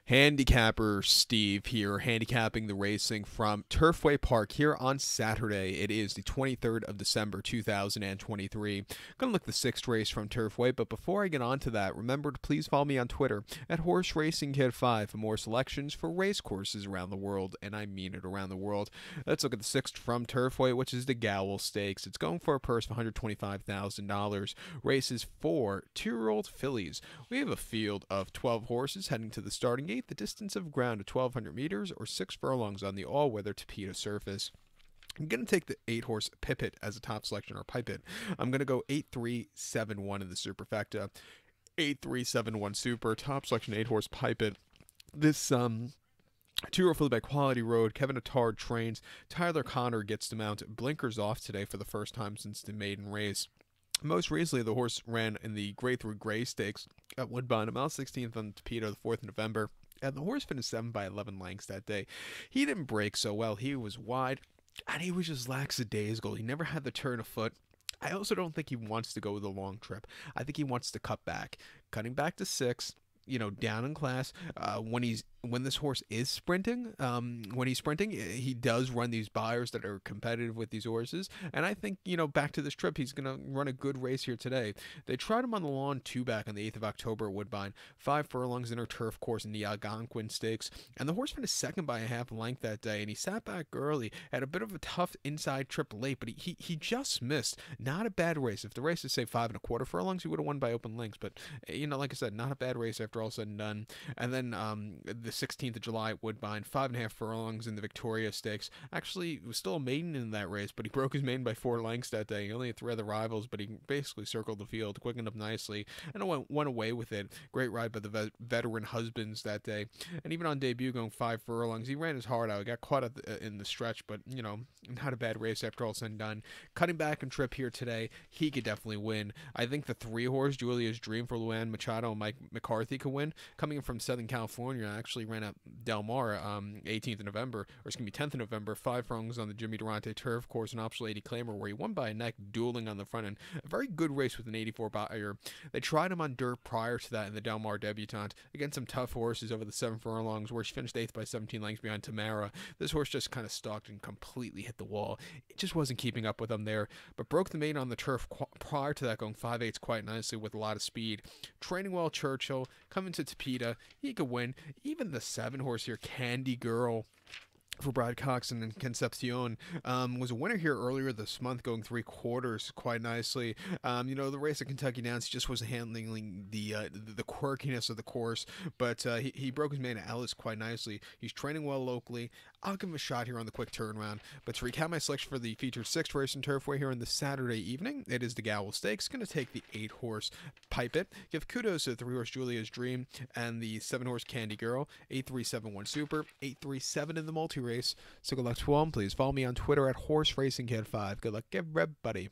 Handicapper Steve here, handicapping the racing from Turfway Park here on Saturday. It is the 23rd of December, 2023. Gonna look at the sixth race from Turfway, but before I get on to that, remember to please follow me on Twitter at Horse Racing Kid 5 for more selections for race courses around the world, and I mean it, around the world. Let's look at the sixth from Turfway, which is the Gowell Stakes. It's going for a purse of $125,000. Races for 2-year-old fillies. We have a field of 12 horses heading to the starting gate. The distance of ground to 1,200 meters or 6 furlongs on the all-weather Tapeta surface. I'm going to take the 8-horse Pipit as a top selection, or Pipit. I'm going to go 8-3-7-1 in the superfecta. 8-3-7-1 super, top selection 8-horse Pipit. This 2-year-old filly by Quality Road. Kevin Attard trains. Tyler Connor gets to mount. Blinkers off today for the first time since the maiden race. Most recently, the horse ran in the Grey Through Grey Stakes at Woodbine, a mile 16th on Tapeta, the 4th of November. And the horse finished 7 by 11 lengths that day. He didn't break so well. He was wide, and he was just lackadaisical. He never had the turn of foot. I also don't think he wants to go with a long trip. I think he wants to cut back. Cutting back to 6, down in class. When this horse is sprinting, he does run these buyers that are competitive with these horses. And I think, back to this trip, he's going to run a good race here today. They tried him on the lawn 2 back on the 8th of October at Woodbine. 5 furlongs in her turf course in the Algonquin Stakes. And the horse finished 2nd by a half length that day. And he sat back early, had a bit of a tough inside trip late, but he just missed. Not a bad race. If the race is, say, 5 1/4 furlongs, he would have won by open lengths. But, like I said, not a bad race after all said and done. And then the 16th of July at Woodbine, 5 1/2 furlongs in the Victoria Stakes. Actually, it was still a maiden in that race, but he broke his maiden by 4 lengths that day. He only had 3 other rivals, but he basically circled the field, quickened up nicely, and went away with it. Great ride by the veteran husbands that day. And even on debut, going 5 furlongs, he ran his heart out. He got caught in the stretch, but, not a bad race after all said and done. Cutting back and trip here today, he could definitely win. I think the 3-horse, Julia's Dream for Luann Machado and Mike McCarthy could win. Coming in from Southern California, actually ran at Del Mar 18th of November, or excuse me, 10th of November, 5 furlongs on the Jimmy Durante turf course, an optional 80 claimer where he won by a neck, dueling on the front end. A very good race with an 84 buyer. They tried him on dirt prior to that in the Del Mar debutante against some tough horses over the 7 furlongs, where she finished 8th by 17 lengths behind Tamara. This horse just kind of stalked and completely hit the wall. It just wasn't keeping up with him there, but broke the maiden on the turf prior to that, going 5/8 quite nicely with a lot of speed. Training well, Churchill, coming to Tapeta, he could win. Even the 7-horse here, Candy Girl, for Brad Coxon and Concepcion, was a winner here earlier this month, going 3/4 quite nicely. The race at Kentucky Downs, he just wasn't handling the quirkiness of the course, but he broke his maiden at Ellis quite nicely. He's training well locally. I'll give him a shot here on the quick turnaround. But to recap my selection for the featured 6th race in Turfway here on the Saturday evening, it is the Gowell Stakes. Going to take the 8-horse Pipit. Give kudos to the 3-horse Julia's Dream and the 7-horse Candy Girl. 8-3-7-1 super. 8-3-7 in the multi-race. So good luck to all. Please follow me on Twitter at Horse Racing Kid 5. Good luck, everybody.